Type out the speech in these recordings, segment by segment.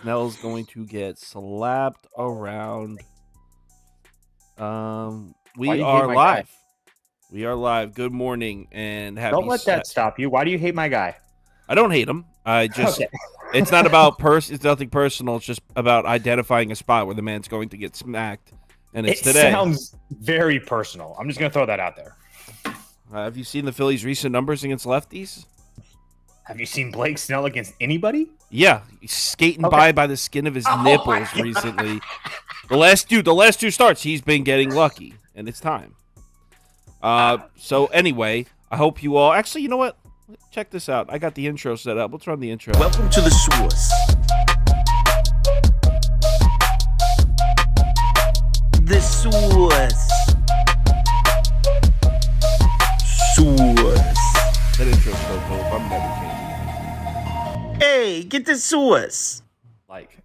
Snell's going to get slapped around. Why We do you hate are my guy? live. We are live. Good morning and happy. Don't let that stop you. Why do you hate my guy? I don't hate him. I just. Okay. It's not about It's nothing personal. It's just about identifying a spot where the man's going to get smacked, and it's It today. sounds very personal. I'm just gonna throw that out there. Have you seen the Phillies' recent numbers against lefties? Have you seen Blake Snell against anybody? Yeah, he's skating Okay. by the skin of his Oh my nipples God. recently. The last two starts, he's been getting lucky, and it's time. So anyway, I hope you all. Actually, you know what? Check this out. I got the intro set up. Let's run the intro. Welcome to the source. The source. Source. That intro's so dope. I'm never changing. Hey, get the source. Like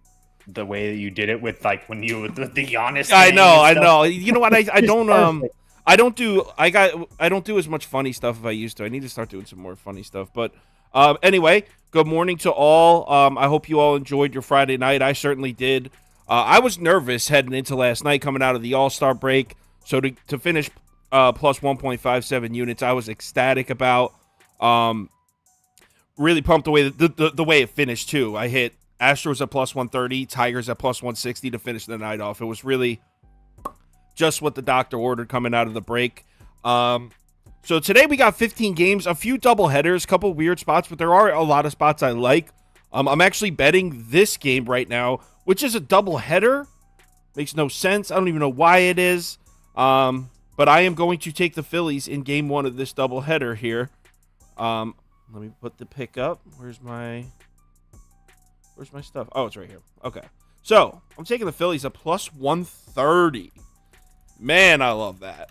the way that you did it with like when you with the honest. I thing know. and stuff. You know what? I It's don't perfect. I don't do as much funny stuff as I used to. I need to start doing some more funny stuff. But anyway, good morning to all. I hope you all enjoyed your Friday night. I certainly did. I was nervous heading into last night, coming out of the All-Star break. So to finish plus 1.57 units, I was ecstatic about. Really pumped the way it finished too. I hit Astros at plus 130, Tigers at plus 160 to finish the night off. It was really just what the doctor ordered coming out of the break. So today we got 15 games, a few double headers, a couple weird spots, but there are a lot of spots I like. I'm actually betting this game right now, which is a double header. Makes no sense. I don't even know why it is. But I am going to take the Phillies in game one of this double header here. Let me put the pick up. Where's my stuff? Oh, it's right here. Okay. So I'm taking the Phillies at plus 130. Man, I love that.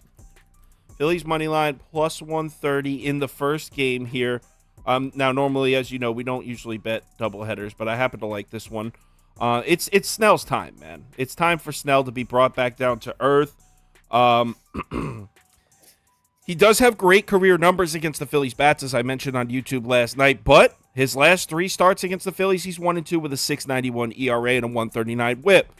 Phillies money line plus 130 in the first game here. Now, normally, as you know, we don't usually bet double headers, but I happen to like this one. It's Snell's time, man. It's time for Snell to be brought back down to earth. He does have great career numbers against the Phillies bats, as I mentioned on YouTube last night, but his last three starts against the Phillies, he's 1-2 with a 6.91 ERA and a 1.39 WHIP.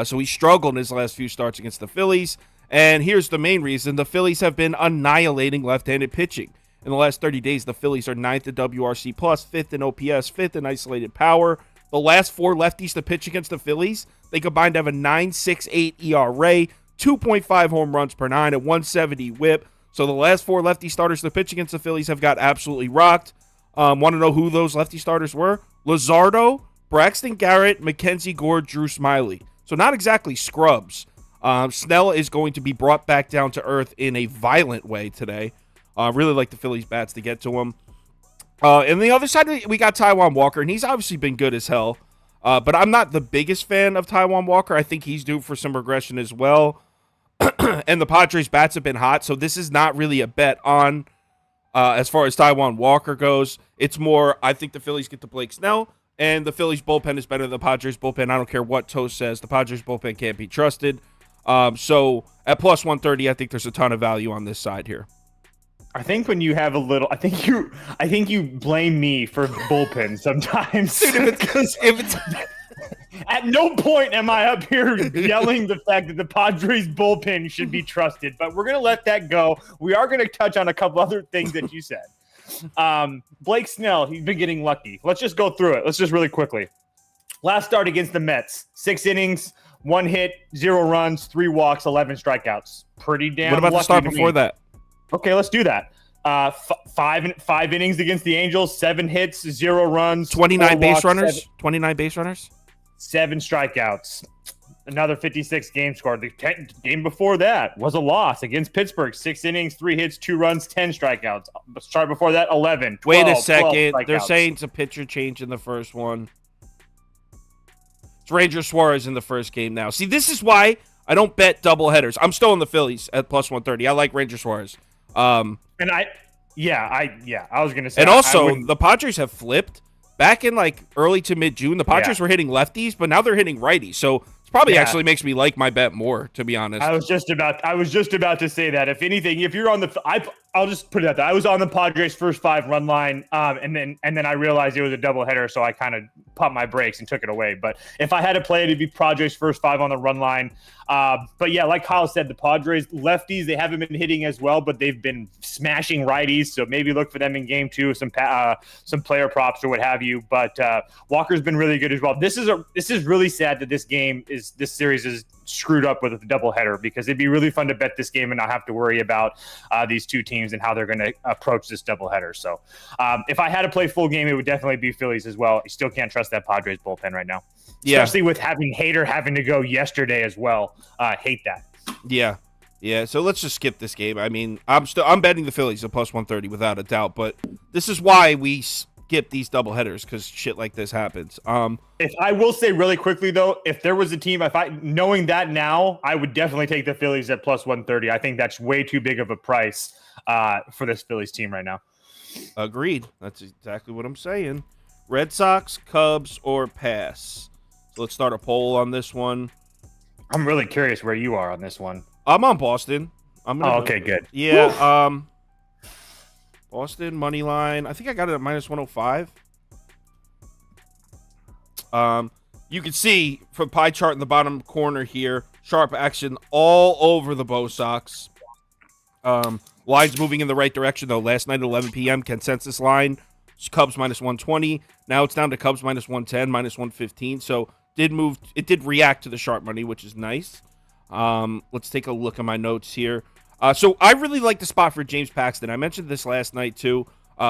So he struggled in his last few starts against the Phillies. And here's the main reason. The Phillies have been annihilating left-handed pitching. In the last 30 days, the Phillies are 9th in WRC+, 5th in OPS, 5th in isolated power. The last four lefties to pitch against the Phillies, they combined to have a 9.68 ERA, 2.5 home runs per nine, a 170 WHIP. So the last four lefty starters to pitch against the Phillies have got absolutely rocked. Want to know who those lefty starters were? Luzardo, Braxton Garrett, Mackenzie Gore, Drew Smyly. So not exactly scrubs. Snell is going to be brought back down to earth in a violent way today. Really like the Phillies bats to get to him. And the other side, we got Taijuan Walker, and he's obviously been good as hell. But I'm not the biggest fan of Taijuan Walker. I think he's due for some regression as well. And the Padres bats have been hot, so this is not really a bet on as far as Taijuan Walker goes. It's more, I think the Phillies get to Blake Snell, and the Phillies bullpen is better than the Padres bullpen. I don't care what Toast says. The Padres bullpen can't be trusted. So at plus 130, I think there's a ton of value on this side here. I think when you have a little, I think you blame me for bullpen sometimes. Dude, if it's At no point am I up here yelling the fact that the Padres bullpen should be trusted, but we're going to let that go. We are going to touch on a couple other things that you said. Blake Snell, he's been getting lucky. Let's just go through it. Let's just really quickly. Last start against the Mets, 6 innings, 1 hit, 0 runs, 3 walks, 11 strikeouts. Pretty damn What about the lucky start to before me. that? Okay, let's do that. Five innings against the Angels, 7 hits, 0 runs, 29 4 base walks, runners? 29 base runners? 7 strikeouts. Another 56 game score. The game before that was a loss against Pittsburgh. 6 innings, 3 hits, 2 runs, 10 strikeouts. Start before that, 11. 12, Wait a 12 second. They're strikeouts. saying it's a pitcher change in the first one. It's Ranger Suarez in the first game now. See, this is why I don't bet double headers. I'm still in the Phillies at plus 130. I like Ranger Suarez. And I was gonna say. And I also, wouldn't- the Padres have flipped. Back in like early to mid-June, the Padres were hitting lefties, but now they're hitting righties. So it's probably actually makes me like my bet more, to be honest. I was just about to say that. If anything, if you're on the, I'll just put it out there. I was on the Padres' first 5 run line, and then I realized it was a doubleheader, so I kind of pumped my brakes and took it away. But if I had to play it, it'd be Padres' first 5 on the run line. But yeah, like Kyle said, the Padres lefties, they haven't been hitting as well, but they've been smashing righties. So maybe look for them in game 2, some player props or what have you. But Walker's been really good as well. This is really sad that this series is screwed up with a doubleheader, because it'd be really fun to bet this game and not have to worry about these two teams and how they're going to approach this doubleheader. So if I had to play full game, it would definitely be Phillies as well. You still can't trust that Padres bullpen right now, especially with having Hader having to go yesterday as well. Hate that. Yeah. So let's just skip this game. I mean, I'm betting the Phillies at plus 130 without a doubt, but this is why we skip these doubleheaders, because shit like this happens. If I will say really quickly though, if there was a team, knowing that now, I would definitely take the Phillies at plus 130. I think that's way too big of a price for this Phillies team right now. Agreed. That's exactly what I'm saying. Red Sox, Cubs, or pass. So let's start a poll on this one. I'm really curious where you are on this one. I'm on Boston. Okay, good. Yeah. Boston money line. I think I got it at minus 105. You can see from pie chart in the bottom corner here, sharp action all over the Bo Sox. Lines moving in the right direction though. Last night at 11 p.m. consensus line, Cubs minus 120. Now it's down to Cubs minus 110, minus 115. So it did react to the sharp money, which is nice. Let's take a look at my notes here. So I really like the spot for James Paxton. I mentioned this last night too.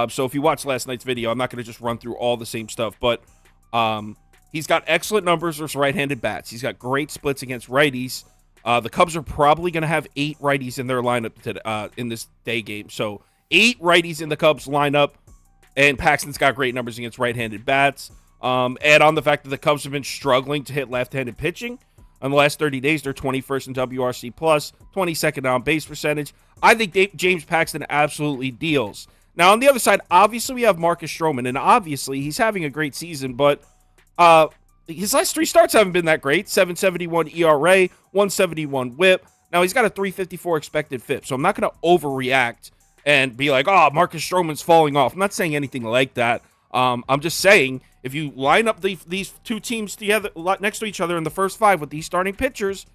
So if you watched last night's video, I'm not going to just run through all the same stuff, but he's got excellent numbers versus right-handed bats. He's got great splits against righties. The Cubs are probably going to have 8 righties in their lineup in this day game. So 8 righties in the Cubs lineup, and Paxton's got great numbers against right-handed bats. Add on the fact that the Cubs have been struggling to hit left-handed pitching. In the last 30 days, they're 21st in WRC+, 22nd on base percentage. I think James Paxton absolutely deals. Now, on the other side, obviously we have Marcus Stroman, and obviously he's having a great season, but his last 3 starts haven't been that great. 7.71 ERA, 171 WHIP. Now, he's got a 3.54 expected FIP, so I'm not going to overreact and be like, oh, Marcus Stroman's falling off. I'm not saying anything like that. I'm just saying, if you line up these two teams together next to each other in the first 5 with these starting pitchers,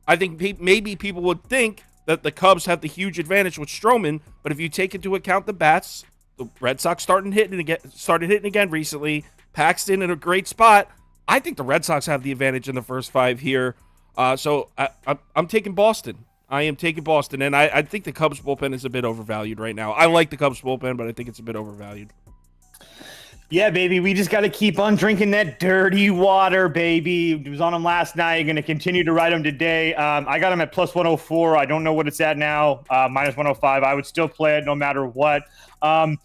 I think maybe people would think that the Cubs have the huge advantage with Stroman. But if you take into account the bats, the Red Sox started hitting again recently. Paxton in a great spot. I think the Red Sox have the advantage in the first 5 here. So I'm taking Boston. I am taking Boston, and I think the Cubs bullpen is a bit overvalued right now. I like the Cubs bullpen, but I think it's a bit overvalued. Yeah, baby, we just got to keep on drinking that dirty water, baby. It was on him last night. Going to continue to ride him today. I got him at plus 104. I don't know what it's at now, minus 105. I would still play it no matter what. I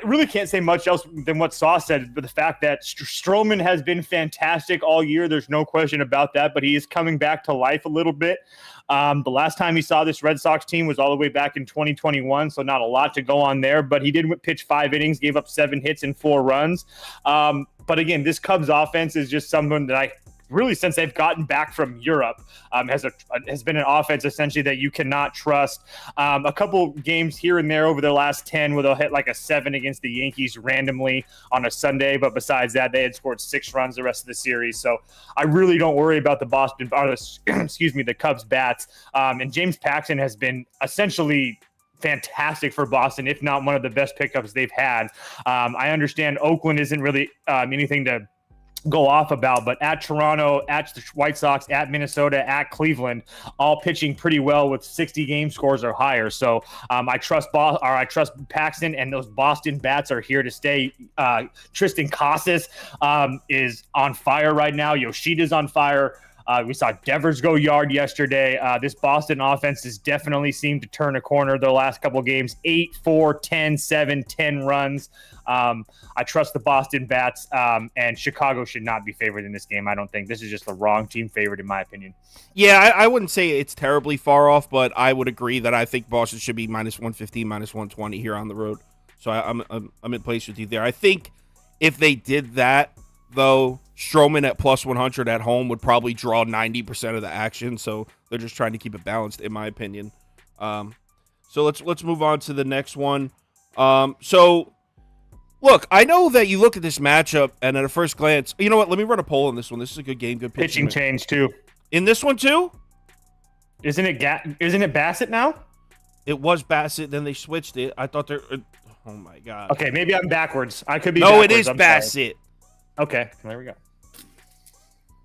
really can't say much else than what Saw said, but the fact that Stroman has been fantastic all year, there's no question about that, but he is coming back to life a little bit. The last time he saw this Red Sox team was all the way back in 2021, so not a lot to go on there, but he did pitch 5 innings, gave up 7 hits and 4 runs. But again, this Cubs offense is just someone that I really, since they've gotten back from Europe, has been an offense essentially that you cannot trust. A couple games here and there over the last 10 where they'll hit like a 7 against the Yankees randomly on a Sunday, but besides that, they had scored 6 runs the rest of the series. So I really don't worry about the the Cubs bats. And James Paxton has been essentially fantastic for Boston, if not one of the best pickups they've had. I understand Oakland isn't really anything to go off about, but at Toronto, at the White Sox, at Minnesota, at Cleveland, all pitching pretty well with 60 game scores or higher. So I trust Paxton, and those Boston bats are here to stay. Tristan Casas is on fire right now. Yoshida's on fire. We saw Devers go yard yesterday. This Boston offense has definitely seemed to turn a corner the last couple of games. 8, 4, 10, 7, 10 runs. I trust the Boston bats, and Chicago should not be favored in this game. I don't think. This is just the wrong team favorite in my opinion. Yeah, I wouldn't say it's terribly far off, but I would agree that I think Boston should be minus 115, minus 120 here on the road. So I'm in place with you there. I think if they did that, though, Stroman at plus 100 at home would probably draw 90% of the action. So they're just trying to keep it balanced, in my opinion. So let's move on to the next one. So look, I know that you look at this matchup and at a first glance, you know what? Let me run a poll on this one. This is a good game, good Pitching change too. In this one too? Isn't it Bassett now? It was Bassett, then they switched it. I thought they're oh my god. Okay, maybe I'm backwards. I could be No, backwards. it is I'm Bassett. sorry. Okay, there we go.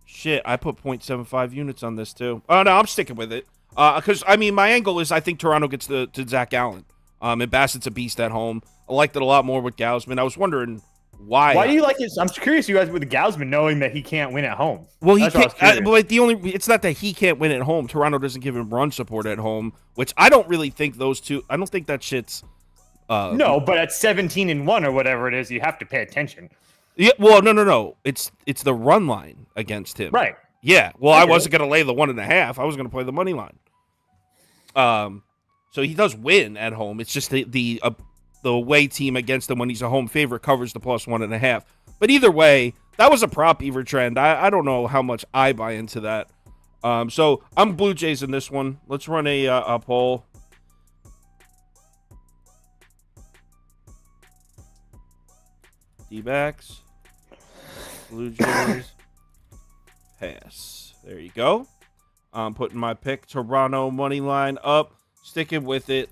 Shit, I put 0.75 units on this too. Oh no, I'm sticking with it. Because I mean, my angle is I think Toronto gets to Zach Allen. And Bassett's a beast at home. I liked it a lot more with Gausman. I was wondering why. Why do you like it? I'm curious, you guys, with Gausman knowing that he can't win at home. Well, he can't. But it's not that he can't win at home. Toronto doesn't give him run support at home, which I don't really think those two. I don't think that shit's. No, but at 17-1 or whatever it is, you have to pay attention. Yeah. Well, no. It's the run line against him. Right. Yeah. Well, I wasn't going to lay the 1.5. I was going to play the money line. So he does win at home. It's just the away team against him when he's a home favorite covers the plus 1.5. But either way, that was a prop either trend. I don't know how much I buy into that. So I'm Blue Jays in this one. Let's run a poll. D-backs. Blue Jays. Pass. There you go. I'm putting my pick. Toronto money line up. Sticking with it.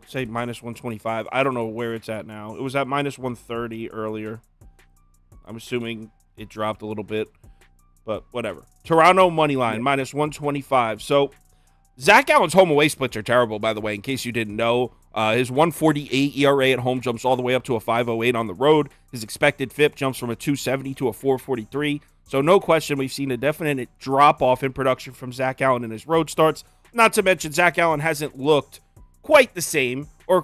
Say minus 125. I don't know where it's at now. It was at minus 130 earlier. I'm assuming it dropped a little bit. But whatever. Toronto money line, minus 125. So Zach Allen's home away splits are terrible, by the way, in case you didn't know. His 148 ERA at home jumps all the way up to a 508 on the road. His expected FIP jumps from a 270 to a 443. So no question, we've seen a definite drop-off in production from Zach Allen in his road starts. Not to mention, Zach Allen hasn't looked quite the same or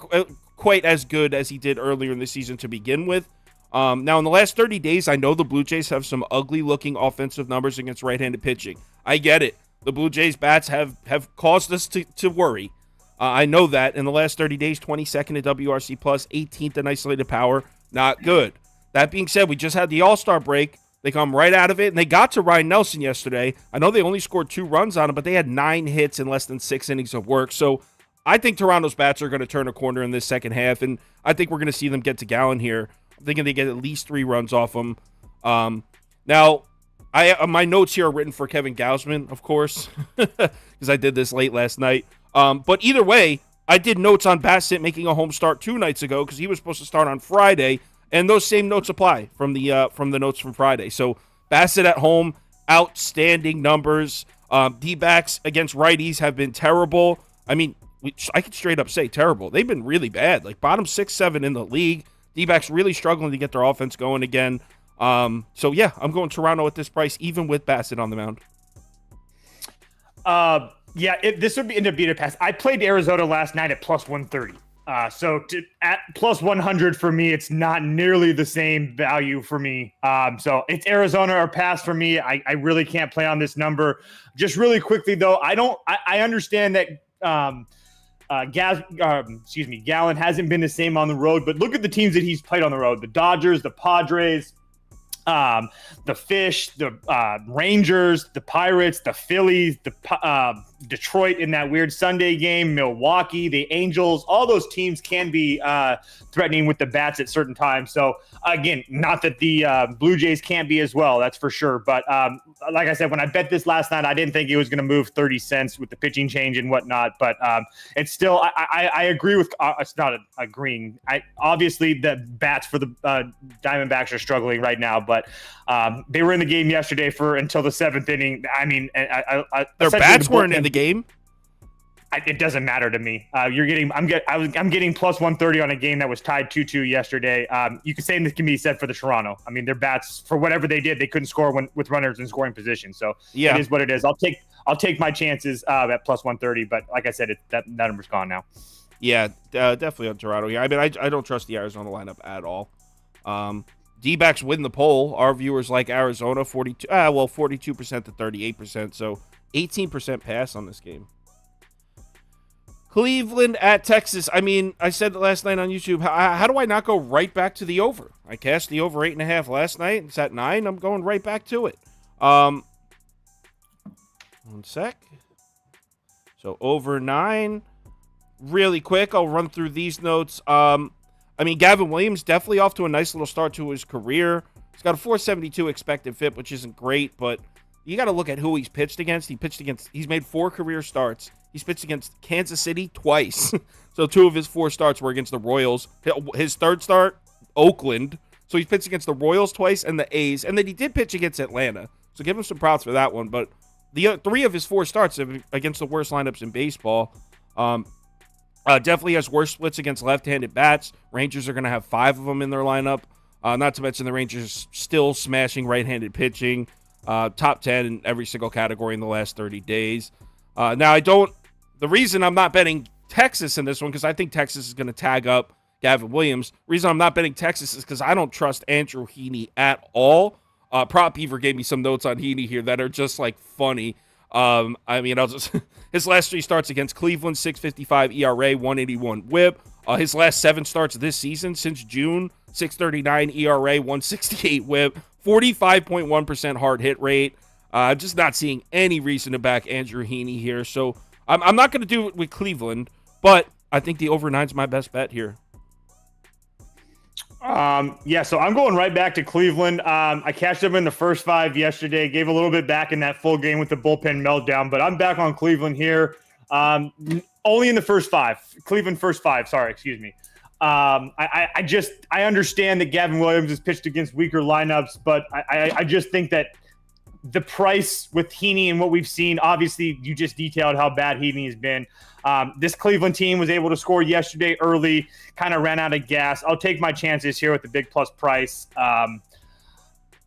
quite as good as he did earlier in the season to begin with. Now, in the last 30 days, I know the Blue Jays have some ugly-looking offensive numbers against right-handed pitching. I get it. The Blue Jays' bats have caused us to worry. I know that. In the last 30 days, 22nd at WRC+, 18th in isolated power. Not good. That being said, we just had the All-Star break. They come right out of it, and they got to Ryan Nelson yesterday. I know they only scored 2 runs on him, but they had 9 hits in less than 6 innings of work. So I think Toronto's bats are going to turn a corner in this second half, and I think we're going to see them get to Gallen here. I'm thinking they get at least 3 runs off him. Now, my notes here are written for Kevin Gausman, of course, because I did this late last night. But either way, I did notes on Bassett making a home start 2 nights ago because he was supposed to start on Friday, and those same notes apply from the notes from Friday. So Bassett at home, outstanding numbers. D-backs against righties have been terrible. I mean, I could straight up say terrible. They've been really bad, like bottom 6, 7 in the league. D-backs really struggling to get their offense going again. So yeah, I'm going Toronto at this price, even with Bassett on the mound. Yeah, this would end up being a pass. I played Arizona last night at plus 130. So at plus 100 for me, it's not nearly the same value for me. So it's Arizona or pass for me. I really can't play on this number. Just really quickly though, I understand that Gallen hasn't been the same on the road, but look at the teams that he's played on the road: the Dodgers, the Padres, the Fish, the Rangers, the Pirates, the Phillies, the Detroit in that weird Sunday game, Milwaukee, the Angels. All those teams can be threatening with the bats at certain times. So again, not that the Blue Jays can't be as well, that's for sure. But like I said, when I bet this last night, I didn't think it was going to move 30 cents with the pitching change and whatnot. But it's still, I agree with, it's not agreeing. Obviously, the bats for the Diamondbacks are struggling right now, but they were in the game yesterday until the 7th inning. I mean, their bats weren't in the game. It doesn't matter to me. I'm getting plus 130 on a game that was tied 2-2 yesterday. You could say this can be said for the Toronto. I mean, their bats, for whatever they did, they couldn't score with runners in scoring position. So yeah, it is what it is. I'll take my chances at plus 130. But like I said, that number's gone now. Yeah, definitely on Toronto here. I mean, I don't trust the Arizona lineup at all. D-backs win the poll. Our viewers like Arizona 42% to 38%. So 18% pass on this game. Cleveland at Texas. I mean, I said last night on YouTube, how do I not go right back to the over? I cashed the over 8.5 last night. It's at 9. I'm going right back to it. One sec. So over 9. Really quick, I'll run through these notes. Gavin Williams definitely off to a nice little start to his career. He's got a 472 expected FIP, which isn't great, but you got to look at who he's pitched against. He's made 4 career starts. He's pitched against Kansas City twice. So 2 of his 4 starts were against the Royals. His third start, Oakland. So he's pitched against the Royals twice and the A's. And then he did pitch against Atlanta. So give him some props for that one. But the 3 of his 4 starts against the worst lineups in baseball. Definitely has worse splits against left-handed bats. Rangers are going to have 5 of them in their lineup. Not to mention the Rangers still smashing right-handed pitching. Top 10 in every single category in the last 30 days. The reason I'm not betting Texas in this one, because I think Texas is going to tag up Gavin Williams. The reason I'm not betting Texas is because I don't trust Andrew Heaney at all. Prop Beaver gave me some notes on Heaney here that are just like funny. His last 3 starts against Cleveland, 6.55 ERA, 181 WHIP. His last 7 starts this season since June, 6.39 ERA, 168 WHIP, 45.1% hard hit rate. I'm just not seeing any reason to back Andrew Heaney here. So I'm not going to do it with Cleveland, but I think the over 9 is my best bet here. So I'm going right back to Cleveland. I cashed them in the first 5 yesterday, gave a little bit back in that full game with the bullpen meltdown, but I'm back on Cleveland here. Only in the first 5. Cleveland first 5. Sorry, excuse me. I understand that Gavin Williams has pitched against weaker lineups, but I just think that the price with Heaney and what we've seen, obviously you just detailed how bad Heaney has been. This Cleveland team was able to score yesterday early, kind of ran out of gas. I'll take my chances here with the big plus price.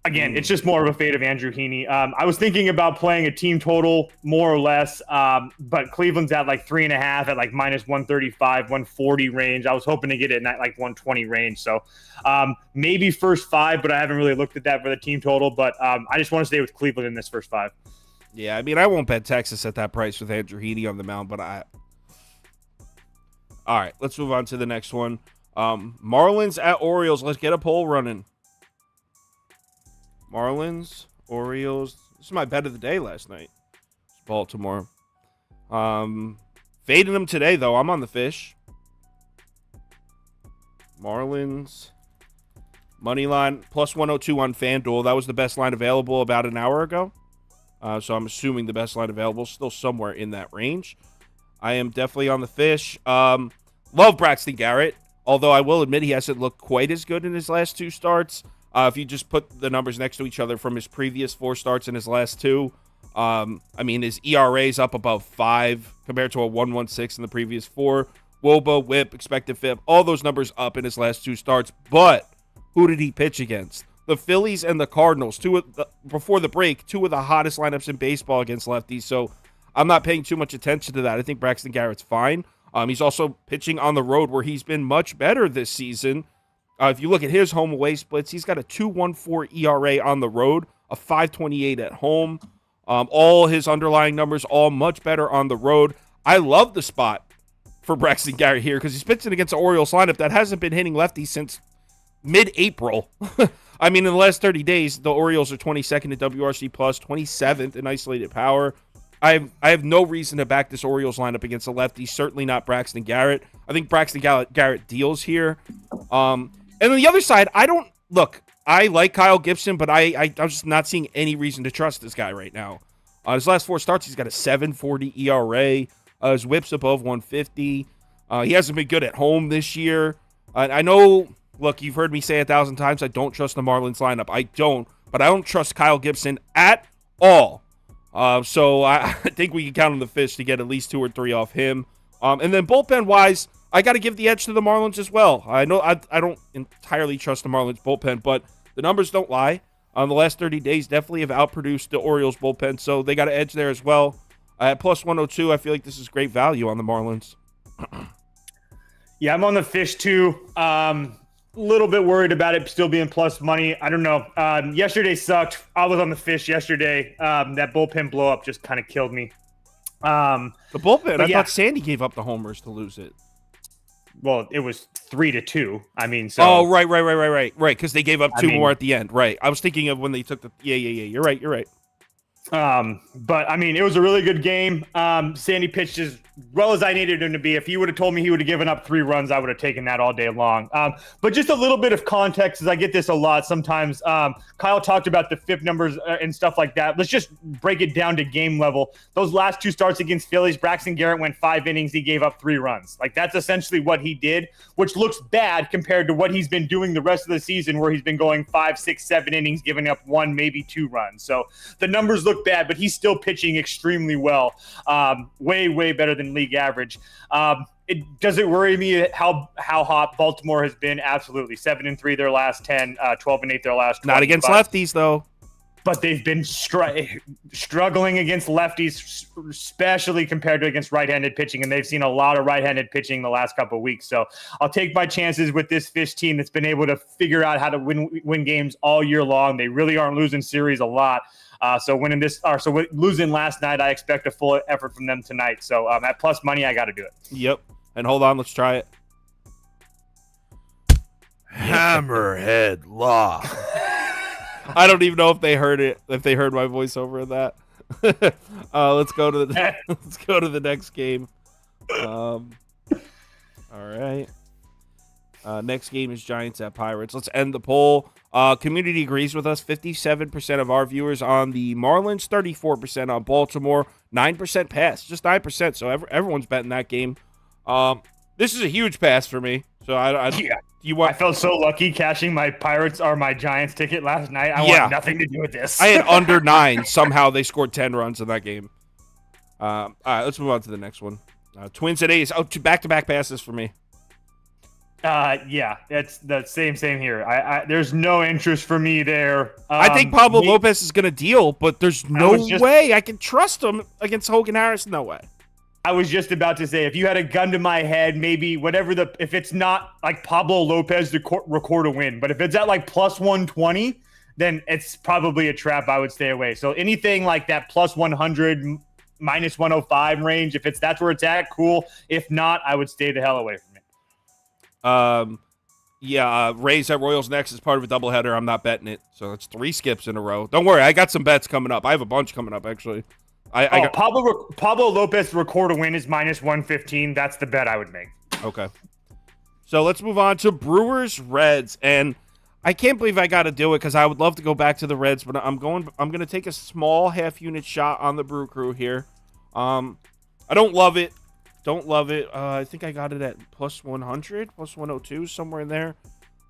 Again, it's just more of a fate of Andrew Heaney. I was thinking about playing a team total more or less, but Cleveland's at like 3.5 at like minus 135, 140 range. I was hoping to get it in that like 120 range. So maybe first 5, but I haven't really looked at that for the team total. But I just want to stay with Cleveland in this first 5. Yeah, I won't bet Texas at that price with Andrew Heaney on the mound, but all right, let's move on to the next one. Marlins at Orioles. Let's get a poll running. Marlins, Orioles. This is my bet of the day last night. It's Baltimore. Fading them today, though. I'm on the fish. Marlins. Money line, plus 102 on FanDuel. That was the best line available about an hour ago. So I'm assuming the best line available is still somewhere in that range. I am definitely on the fish. Love Braxton Garrett, although I will admit he hasn't looked quite as good in his last 2 starts. If you just put the numbers next to each other from his previous 4 starts and his last 2, his ERA is up above 5 compared to a 1.16 in the previous 4. WOBA, WHIP, expected FIP, all those numbers up in his last 2 starts. But who did he pitch against? The Phillies and the Cardinals. Before the break, 2 of the hottest lineups in baseball against lefties. So I'm not paying too much attention to that. I think Braxton Garrett's fine. He's also pitching on the road where he's been much better this season. If you look at his home away splits, he's got a 2.14 ERA on the road, a 5.28 at home. All his underlying numbers, all much better on the road. I love the spot for Braxton Garrett here because he's pitching against the Orioles lineup that hasn't been hitting lefties since mid-April. In the last 30 days, the Orioles are 22nd in WRC+, 27th in isolated power. I have no reason to back this Orioles lineup against a lefty, certainly not Braxton Garrett. I think Braxton Garrett deals here. And on the other side, I like Kyle Gibson, but I'm just not seeing any reason to trust this guy right now. His last 4 starts, he's got a 7.40 ERA. His WHIP's above 150. He hasn't been good at home this year. I know, look, you've heard me say 1,000 times, I don't trust the Marlins lineup. I don't, but I don't trust Kyle Gibson at all. So I think we can count on the fish to get at least 2 or 3 off him. And then bullpen-wise, I got to give the edge to the Marlins as well. I know I don't entirely trust the Marlins bullpen, but the numbers don't lie. The last 30 days definitely have outproduced the Orioles bullpen, so they got an edge there as well. At plus 102, I feel like this is great value on the Marlins. Yeah, I'm on the fish too. Little bit worried about it still being plus money. I don't know. Yesterday sucked. I was on the fish yesterday. That bullpen blow up just kind of killed me. The bullpen, I thought Sandy gave up the homers to lose it. Well, it was 3-2. Oh, right. Because they gave up 2 more at the end. Right. I was thinking of when they took the. Yeah. You're right. But I mean, it was a really good game. Sandy pitched as well as I needed him to be. If he would have told me he would have given up 3 runs, I would have taken that all day long. But just a little bit of context, as I get this a lot sometimes. Kyle talked about the FIP numbers and stuff like that. Let's just break it down to game level. Those last 2 starts against Phillies, Braxton Garrett went 5 innings. He gave up 3 runs. Like, that's essentially what he did, which looks bad compared to what he's been doing the rest of the season, where he's been going 5, 6, 7 innings, giving up 1, maybe 2 runs. So the numbers look bad, but he's still pitching extremely well. Way better than league average. Does it worry me how hot Baltimore has been? Absolutely. 7-3 their last 10, 12-8 their last 20. Not against lefties, though. But they've been struggling against lefties, especially compared to against right-handed pitching, and they've seen a lot of right-handed pitching the last couple of weeks. So I'll take my chances with this Fish team that's been able to figure out how to win games all year long. They really aren't losing series a lot. So losing last night, I expect a full effort from them tonight. So at plus money, I got to do it. Yep. And hold on, let's try it. Hammerhead Law. I don't even know if they heard it, if they heard my voiceover of that. Let's go to the next game. All right. Next game is Giants at Pirates. Let's end the poll. Community agrees with us. 57% of our viewers on the Marlins, 34% on Baltimore, 9% pass, just 9%. So everyone's betting that game. This is a huge pass for me. So I felt so lucky cashing my Pirates or my Giants ticket last night. I want nothing to do with this. I had under 9. Somehow they scored 10 runs in that game. All right, let's move on to the next one. Twins at A's. Oh, 2 back-to-back passes for me. Yeah, that's the same here. There's no interest for me there. I think Pablo Lopez is going to deal, but there's no way I can trust him against Hogan Harris. No way. I was just about to say, if you had a gun to my head, maybe if it's not like Pablo Lopez to record a win, but if it's at like plus 120, then it's probably a trap. I would stay away. So anything like that plus 100, minus 105 range, if that's where it's at, cool. If not, I would stay the hell away from it. Rays at Royals next is part of a doubleheader. I'm not betting it. So it's 3 skips in a row. Don't worry, I got some bets coming up. I have a bunch coming up, actually. Pablo Lopez to record a win is minus 115. That's the bet I would make. Okay. So let's move on to Brewers Reds, and I can't believe I got to do it because I would love to go back to the Reds, but I'm going to take a small half-unit shot on the Brew Crew here. I don't love it. I think I got it at plus 100, plus 102, somewhere in there.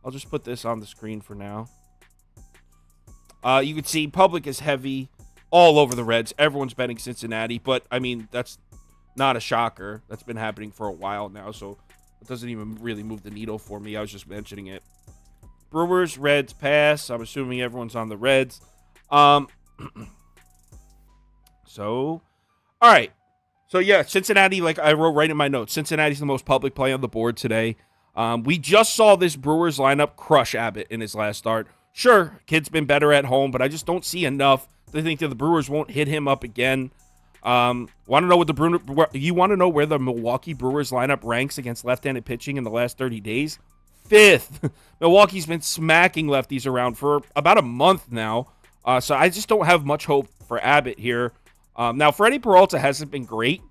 I'll just put this on the screen for now. You can see public is heavy all over the Reds. Everyone's betting Cincinnati, but, I mean, that's not a shocker. That's been happening for a while now, so it doesn't even really move the needle for me. I was just mentioning it. Brewers, Reds, pass. I'm assuming everyone's on the Reds. All right. So, yeah, Cincinnati, like I wrote right in my notes, Cincinnati's the most public play on the board today. We just saw this Brewers lineup crush Abbott in his last start. Sure, kid's been better at home, but I just don't see enough to think that the Brewers won't hit him up again. Want to know you want to know where the Milwaukee Brewers lineup ranks against left-handed pitching in the last 30 days? 5th. Milwaukee's been smacking lefties around for about a month now. So I just don't have much hope for Abbott here. Now, Freddie Peralta hasn't been great,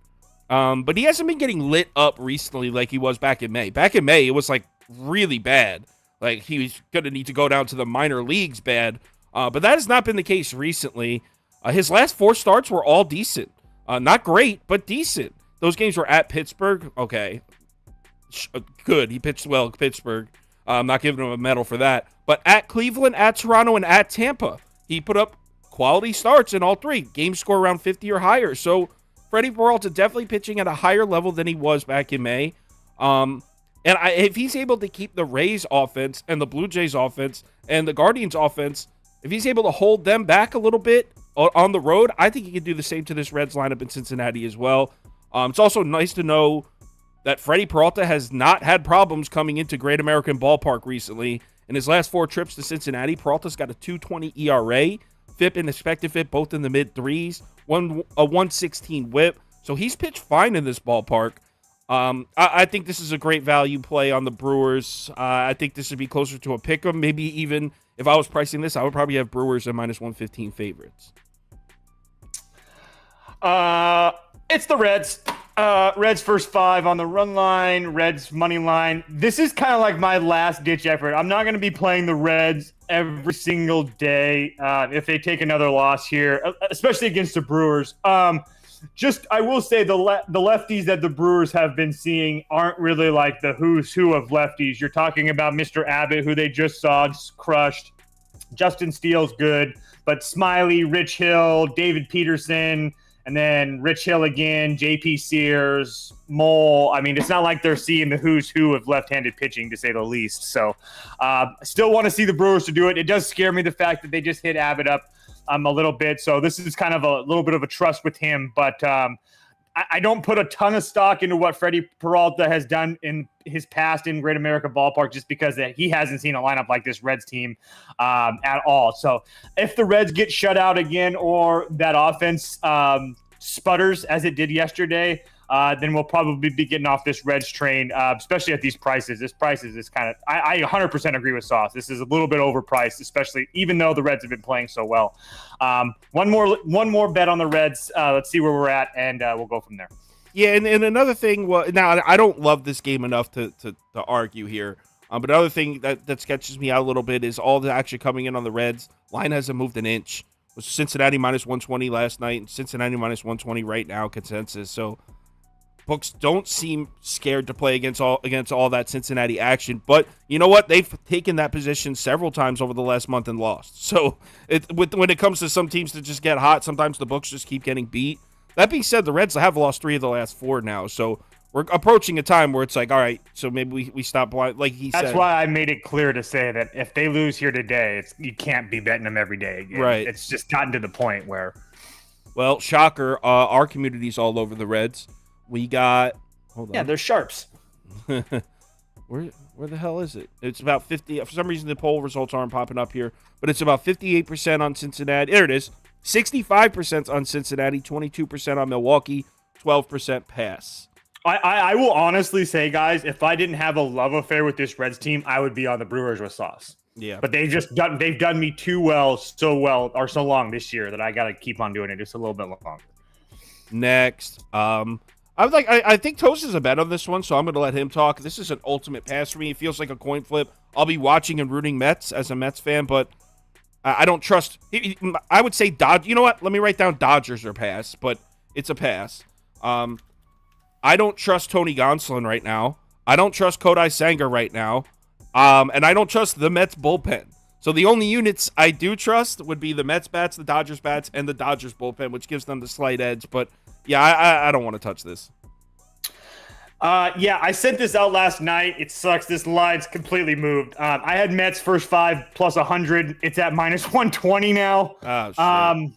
but he hasn't been getting lit up recently like he was back in May. Back in May, it was like really bad. Like he was going to need to go down to the minor leagues bad. But that has not been the case recently. His last 4 starts were all decent. Not great, but decent. Those games were at Pittsburgh. Okay. Good. He pitched well at Pittsburgh. I'm not giving him a medal for that. But at Cleveland, at Toronto, and at Tampa, he put up quality starts in all 3. Game score around 50 or higher. So Freddie Peralta definitely pitching at a higher level than he was back in May. If he's able to keep the Rays offense and the Blue Jays offense and the Guardians offense, if he's able to hold them back a little bit on the road, I think he can do the same to this Reds lineup in Cincinnati as well. It's also nice to know that Freddie Peralta has not had problems coming into Great American Ballpark recently. In his last 4 trips to Cincinnati, Peralta's got a 2.20 ERA, FIP and expected FIP both in the mid-3s, a 1.16 WHIP. So he's pitched fine in this ballpark. I think this is a great value play on the Brewers. I think this would be closer to a pick 'em. Maybe even if I was pricing this, I would probably have Brewers at minus 115 favorites. It's the Reds. Reds first 5 on the run line, Reds money line. This is kind of like my last ditch effort. I'm not going to be playing the Reds every single day if they take another loss here, especially against the Brewers. I will say the lefties that the Brewers have been seeing aren't really like the who's who of lefties. You're talking about Mr. Abbott, who they just saw crushed. Justin Steele's good, but Smiley, Rich Hill, David Peterson, and then Rich Hill again, JP Sears, Mole. I mean, it's not like they're seeing the who's who of left-handed pitching, to say the least. So I still want to see the Brewers to do it. It does scare me, the fact that they just hit Abbott up a little bit. So this is kind of a little bit of a trust with him. But I don't put a ton of stock into what Freddie Peralta has done in his past in Great America Ballpark, just because he hasn't seen a lineup like this Reds team at all. So if the Reds get shut out again, or that offense sputters as it did yesterday, then we'll probably be getting off this Reds train, especially at these prices. This prices is kind of, I 100% agree with Sauce. This is a little bit overpriced, especially even though the Reds have been playing so well. One more bet on the Reds. Let's see where we're at, and we'll go from there. Yeah, and another thing, now I don't love this game enough to argue here. But another thing that sketches me out a little bit is all the action coming in on the Reds. Line hasn't moved an inch. It was Cincinnati minus 120 last night, and Cincinnati minus 120 right now, consensus. So books don't seem scared to play against all that Cincinnati action. But you know what? They've taken that position several times over the last month and lost. So when it comes to some teams that just get hot, sometimes the books just keep getting beat. That being said, the Reds have lost 3 of the last 4 now. So we're approaching a time where it's like, all right, so maybe we stop blind, like he said. That's why I made it clear to say that if they lose here today, you can't be betting them every day again. Right. It's just gotten to the point where. Well, shocker, our community's all over the Reds. We got, hold on. Yeah, they're sharps. Where the hell is it? It's about 50. For some reason, the poll results aren't popping up here, but it's about 58% on Cincinnati. There it is. 65% on Cincinnati, 22% on Milwaukee, 12% pass. I will honestly say, guys, if I didn't have a love affair with this Reds team, I would be on the Brewers with Sauce. Yeah. But they've done me so long this year that I got to keep on doing it just a little bit longer. Next, I think Toast is a bet on this one, so I'm going to let him talk. This is an ultimate pass for me. It feels like a coin flip. I'll be watching and rooting Mets as a Mets fan, but I don't trust. I would say Dodgers. You know what? Let me write down Dodgers or pass, but it's a pass. I don't trust Tony Gonsolin right now. I don't trust KODAI Senga right now. And I don't trust the Mets bullpen. So the only units I do trust would be the Mets bats, the Dodgers bats, and the Dodgers bullpen, which gives them the slight edge. But yeah, I don't want to touch this. Yeah, I sent this out last night. It sucks. This line's completely moved. I had Mets first 5 plus 100. It's at minus 120 now. Oh, shit.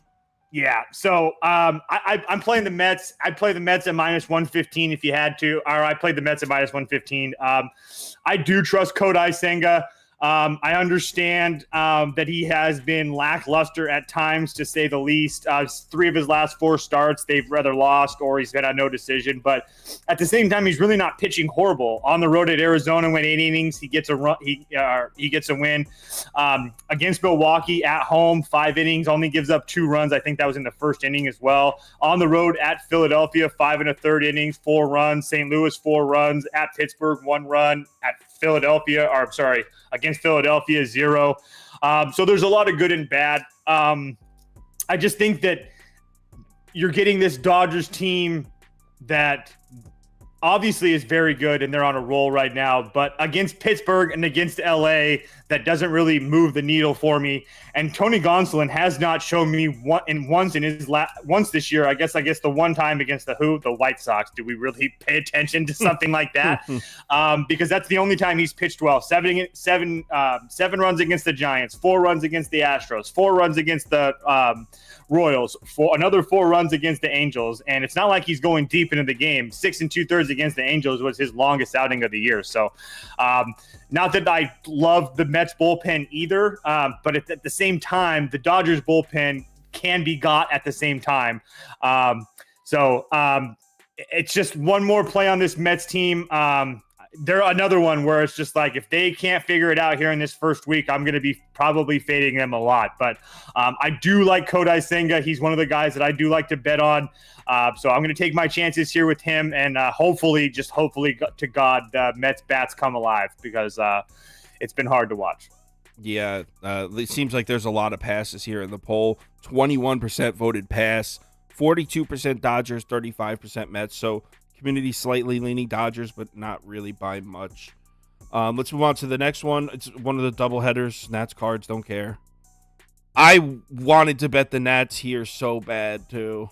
Yeah, so I'm playing the Mets. I'd play the Mets at minus 115 if you had to, or I played the Mets at minus 115. I do trust KODAI Senga. I understand that he has been lackluster at times, to say the least. 3 of his last 4 starts, they've rather lost, or he's got a no decision. But at the same time, he's really not pitching horrible. On the road at Arizona, went 8 innings. He gets a run. He gets a win. Against Milwaukee at home, 5 innings, only gives up 2 runs. I think that was in the first inning as well. On the road at Philadelphia, 5 1/3 innings, 4 runs. St. Louis, 4 runs. At Pittsburgh, 1 run. At against Philadelphia, 0. So there's a lot of good and bad. I just think that you're getting this Dodgers team that obviously is very good, and they're on a roll right now, but against Pittsburgh and against LA, that doesn't really move the needle for me. And Tony Gonsolin has not shown me once this year. I guess the one time against the White Sox. Do we really pay attention to something like that? Because that's the only time he's pitched well. 7 runs against the Giants, 4 runs against the Astros, 4 runs against the Royals, another 4 runs against the Angels. And it's not like he's going deep into the game. 6 2/3 against the Angels was his longest outing of the year. So not that I love the Mets bullpen either, but at the same time, the Dodgers bullpen can be got at the same time. So it's just one more play on this Mets team. they're another one where it's just like, if they can't figure it out here in this first week, I'm going to be probably fading them a lot. But I do like KODAI Senga. He's one of the guys that I do like to bet on. So I'm going to take my chances here with him, and hopefully to God, the Mets bats come alive, because it's been hard to watch. Yeah, it seems like there's a lot of passes here in the poll. 21% voted pass, 42% Dodgers, 35% Mets. So community slightly leaning Dodgers, but not really by much. Let's move on to the next one. It's one of the doubleheaders. Nats Cards, don't care. I wanted to bet the Nats here so bad too.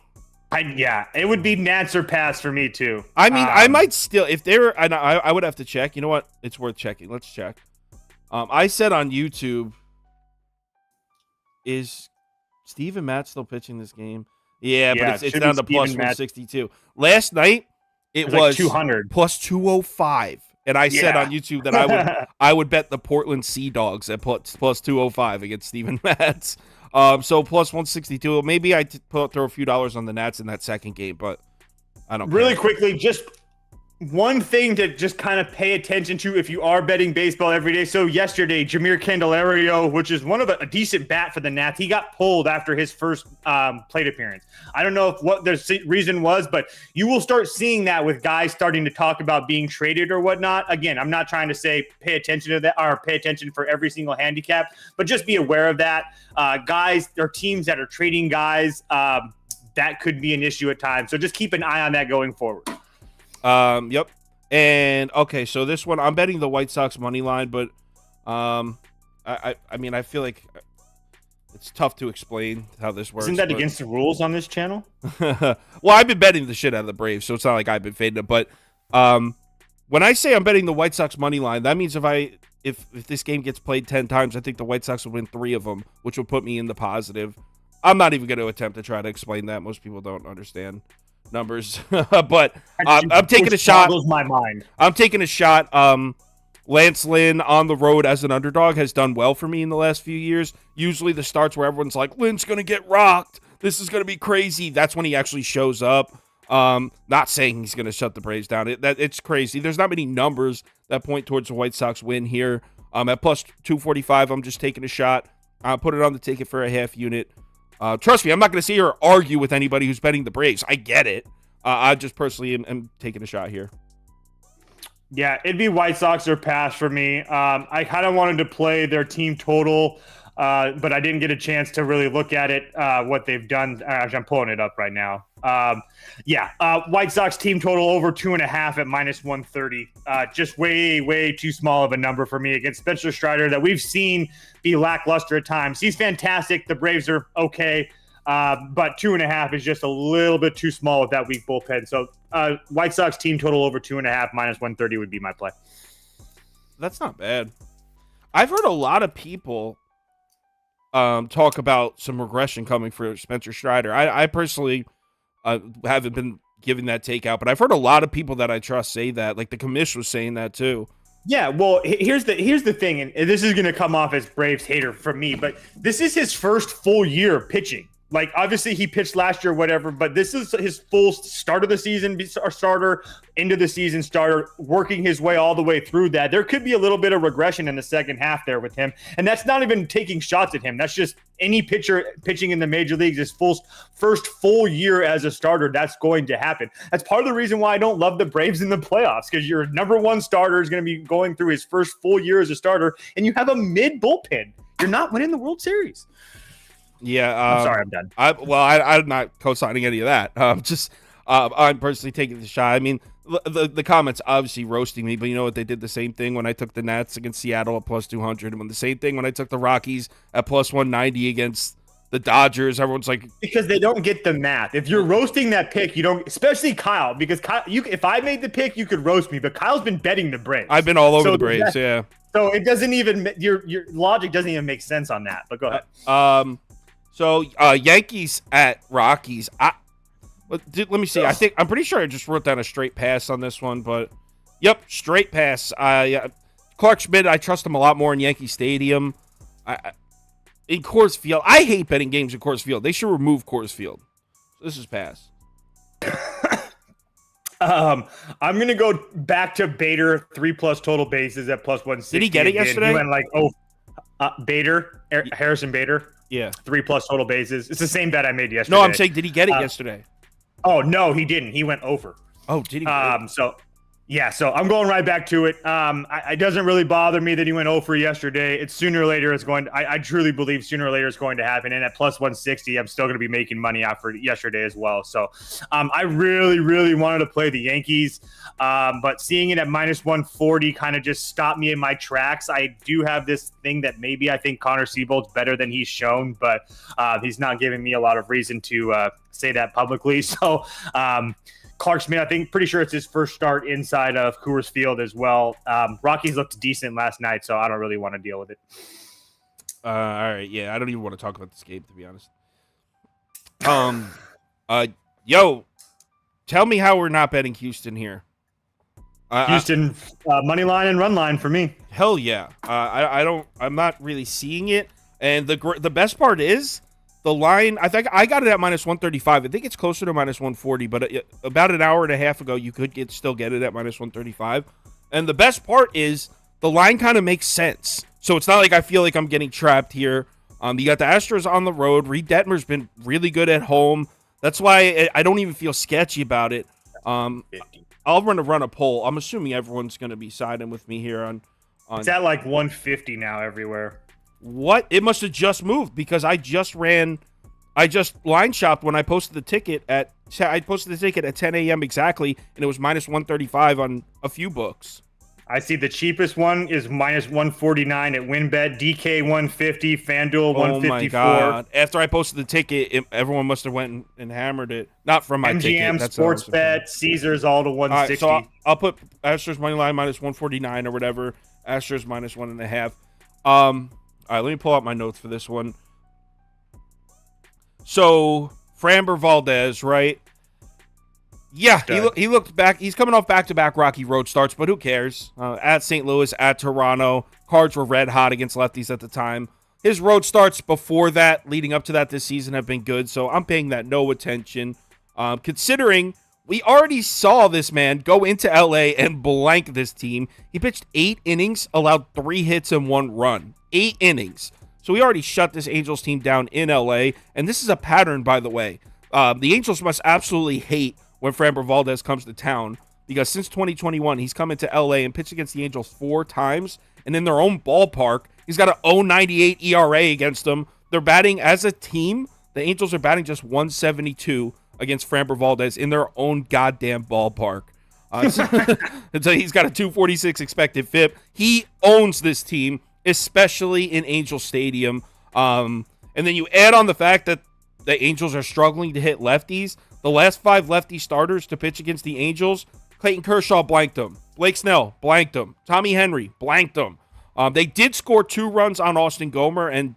Yeah, it would be Nats or pass for me too. I mean, I might still, if they were, I would have to check. You know what? It's worth checking. Let's check. I said on YouTube, is Steven Matz still pitching this game? Yeah, but it's down to plus 162. Last night, it was like 200 plus 205. And I said on YouTube that I would bet the Portland Sea Dogs at plus 205 against Steven Matz. So plus 162. Maybe I throw a few dollars on the Nats in that second game, but I don't really care. Quickly, just one thing to just kind of pay attention to if you are betting baseball every day. So yesterday, Jahmyr Candelario, which is one of a decent bat for the Nats, he got pulled after his first plate appearance. I don't know what the reason was, but you will start seeing that with guys starting to talk about being traded or whatnot. Again, I'm not trying to say pay attention to that or pay attention for every single handicap, but just be aware of that. Guys or teams that are trading guys, that could be an issue at times. So just keep an eye on that going forward. Yep. And okay, so this one I'm betting the White Sox money line, but I mean I feel like it's tough to explain how this works. Isn't that against the rules on this channel? Well, I've been betting the shit out of the Braves, so it's not like I've been fading it. But when I say I'm betting the White Sox money line, that means if this game gets played 10 times, I think the White Sox will win 3 of them, which will put me in the positive. I'm not even going to attempt to try to explain that. Most people don't understand numbers, but I'm taking a shot. Boggles my mind. I'm taking a shot. Lance Lynn on the road as an underdog has done well for me in the last few years. Usually the starts where everyone's like, Lynn's going to get rocked. This is going to be crazy. That's when he actually shows up. Not saying he's going to shut the Braves down. It's crazy. There's not many numbers that point towards the White Sox win here. At plus 245, I'm just taking a shot. I'll put it on the ticket for a half unit. Trust me, I'm not going to sit here or argue with anybody who's betting the Braves. I get it. I just personally am taking a shot here. Yeah, it'd be White Sox or pass for me. I kind of wanted to play their team total, but I didn't get a chance to really look at it, what they've done. Actually, I'm pulling it up right now. White Sox team total over 2.5 at minus 130. Just way too small of a number for me against Spencer Strider that we've seen be lackluster at times. He's fantastic. The Braves are okay, but 2.5 is just a little bit too small with that weak bullpen. So White Sox team total over 2.5 minus 130 would be my play. That's not bad. I've heard a lot of people talk about some regression coming for Spencer Strider. I personally haven't been giving that takeout, but I've heard a lot of people that I trust say that. Like the commish was saying that too. Yeah, well, here's the thing, and this is going to come off as Braves hater from me, but this is his first full year pitching. Like, obviously, he pitched last year, whatever, but this is his full start of the season starter, into the season starter, working his way all the way through that. There could be a little bit of regression in the second half there with him, and that's not even taking shots at him. That's just any pitcher pitching in the major leagues, his first full year as a starter, that's going to happen. That's part of the reason why I don't love the Braves in the playoffs, because your number one starter is going to be going through his first full year as a starter, and you have a mid bullpen. You're not winning the World Series. Yeah, I'm sorry, I'm done. I'm not co-signing any of that. I'm personally taking the shot. I mean, the comments obviously roasting me, but you know what? They did the same thing when I took the Nats against Seattle at plus 200, and when the same thing when I took the Rockies at plus 190 against the Dodgers. Everyone's like, because they don't get the math. If you're roasting that pick, you don't. Especially Kyle, because Kyle, if I made the pick, you could roast me, but Kyle's been betting the Braves. I've been all over the Braves, yeah. So it doesn't even your logic doesn't even make sense on that. But go ahead. So Yankees at Rockies. Let me see. I'm pretty sure I just wrote down a straight pass on this one, but yep, straight pass. Yeah. Clark Schmidt, I trust him a lot more in Yankee Stadium. In Coors Field, I hate betting games in Coors Field. They should remove Coors Field. This is pass. I'm gonna go back to Bader 3+ total bases at +160. Did he get it yesterday? He went like Bader, Harrison Bader. Yeah. 3+ total bases. It's the same bet I made yesterday. No, I'm saying, did he get it yesterday? Oh no, he didn't. He went over. Oh, did he? So I'm going right back to it. It doesn't really bother me that he went over yesterday. It's sooner or later it's going. I truly believe sooner or later it's going to happen. And at +160, I'm still going to be making money after yesterday as well. So I really, really wanted to play the Yankees, but seeing it at -140 kind of just stopped me in my tracks. I do have this thing that maybe I think Connor Seabold's better than he's shown, but he's not giving me a lot of reason to say that publicly. So. Clark Schmidt, pretty sure it's his first start inside of Coors Field as well. Rockies looked decent last night, so I don't really want to deal with it. All right, yeah, I don't even want to talk about this game, to be honest. Yo, tell me how we're not betting Houston here. Houston money line and run line for me. Hell yeah. I'm not really seeing it, and the best part is. The line, I think I got it at -135. I think it's closer to -140, but about an hour and a half ago, you could still get it at -135. And the best part is the line kind of makes sense. So it's not like I feel like I'm getting trapped here. You got the Astros on the road. Reed Detmer's been really good at home. That's why I don't even feel sketchy about it. I'll run a poll. I'm assuming everyone's going to be siding with me here on. It's at like 150 now everywhere. What? It must have just moved because I just line shopped when I posted the ticket at 10 a.m. exactly, and it was -135 on a few books. I see the cheapest one is -149 at WinBet, DK 150, FanDuel 154. Oh my God. After I posted the ticket, everyone must have went and hammered it. Not from my ticket. MGM, Sportsbet, Caesars, all to 160. All right, so I'll put Astros money line -149 or whatever. Astros -1.5. All right, let me pull out my notes for this one. So, Framber Valdez, right? Yeah, he looked back. He's coming off back-to-back Rocky Road starts, but who cares? At St. Louis, at Toronto. Cards were red hot against lefties at the time. His road starts before that, leading up to that this season, have been good, so I'm paying that no attention. Considering we already saw this man go into L.A. and blank this team. He pitched 8 innings, allowed 3 hits and 1 run. 8 innings. So we already shut this Angels team down in LA, and this is a pattern, by the way. The Angels must absolutely hate when Framber Valdez comes to town, because since 2021, he's come into LA and pitched against the Angels 4 times, and in their own ballpark, he's got an 0.98 ERA against them. They're batting as a team. The Angels are batting just 172 against Framber Valdez in their own goddamn ballpark. So he's got a 246 expected FIP. He owns this team, especially in Angel Stadium. And then you add on the fact that the Angels are struggling to hit lefties. The last 5 lefty starters to pitch against the Angels, Clayton Kershaw blanked them. Blake Snell blanked them. Tommy Henry blanked them. They did score 2 runs on Austin Gomer and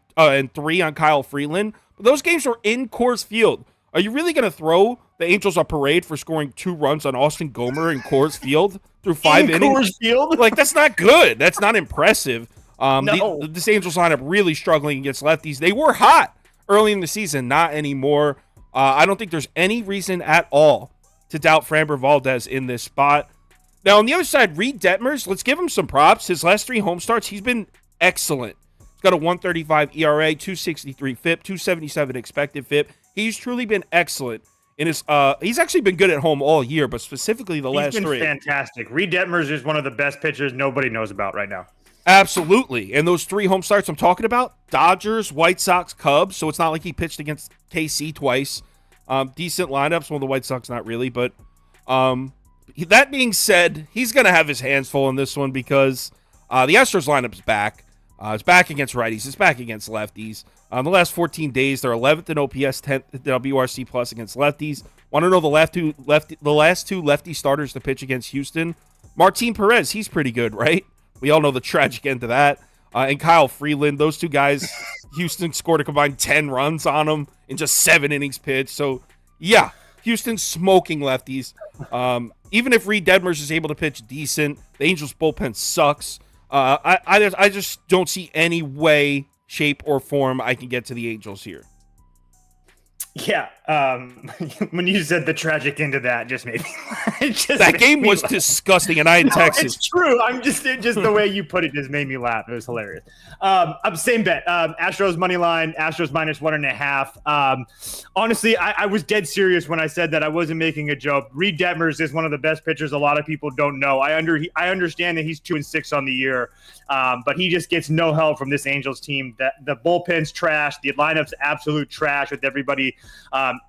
3 on Kyle Freeland. But those games were in Coors Field. Are you really going to throw the Angels a parade for scoring 2 runs on Austin Gomer in Coors Field through 5 innings? Coors Field? Like, that's not good. That's not impressive. No. This Angels lineup really struggling against lefties. They were hot early in the season, not anymore. I don't think there's any reason at all to doubt Framber Valdez in this spot. Now, on the other side, Reed Detmers, let's give him some props. His last 3 home starts, he's been excellent. He's got a 1.35 ERA, 2.63 FIP, 2.77 expected FIP. He's truly been excellent. He's actually been good at home all year, but specifically the last 3. He's been fantastic. Reed Detmers is one of the best pitchers nobody knows about right now. Absolutely. And those 3 home starts I'm talking about, Dodgers, White Sox, Cubs, so it's not like he pitched against KC twice. Decent lineups. Well, the White Sox not really, but that being said, he's going to have his hands full in this one because the Astros lineup's back. It's back against righties. It's back against lefties. The last 14 days, they're 11th in OPS, 10th in WRC plus against lefties. Want to know the last two lefty starters to pitch against Houston? Martin Perez, he's pretty good, right? We all know the tragic end to that. And Kyle Freeland, those 2 guys, Houston scored a combined 10 runs on them in just 7 innings pitched. So, yeah, Houston's smoking lefties. Even if Reed Detmers is able to pitch decent, the Angels' bullpen sucks. I just don't see any way, shape, or form I can get to the Angels here. Yeah, when you said the tragic end of that, just made me. That game was disgusting, and I had texted. It's true. I'm just the way you put it just made me laugh. It was hilarious. Same bet. Astros money line. Astros minus 1.5. Honestly, I was dead serious when I said that. I wasn't making a joke. Reed Detmers is one of the best pitchers a lot of people don't know. I understand that he's 2-6 on the year, but he just gets no help from this Angels team. The bullpen's trash. The lineup's absolute trash with everybody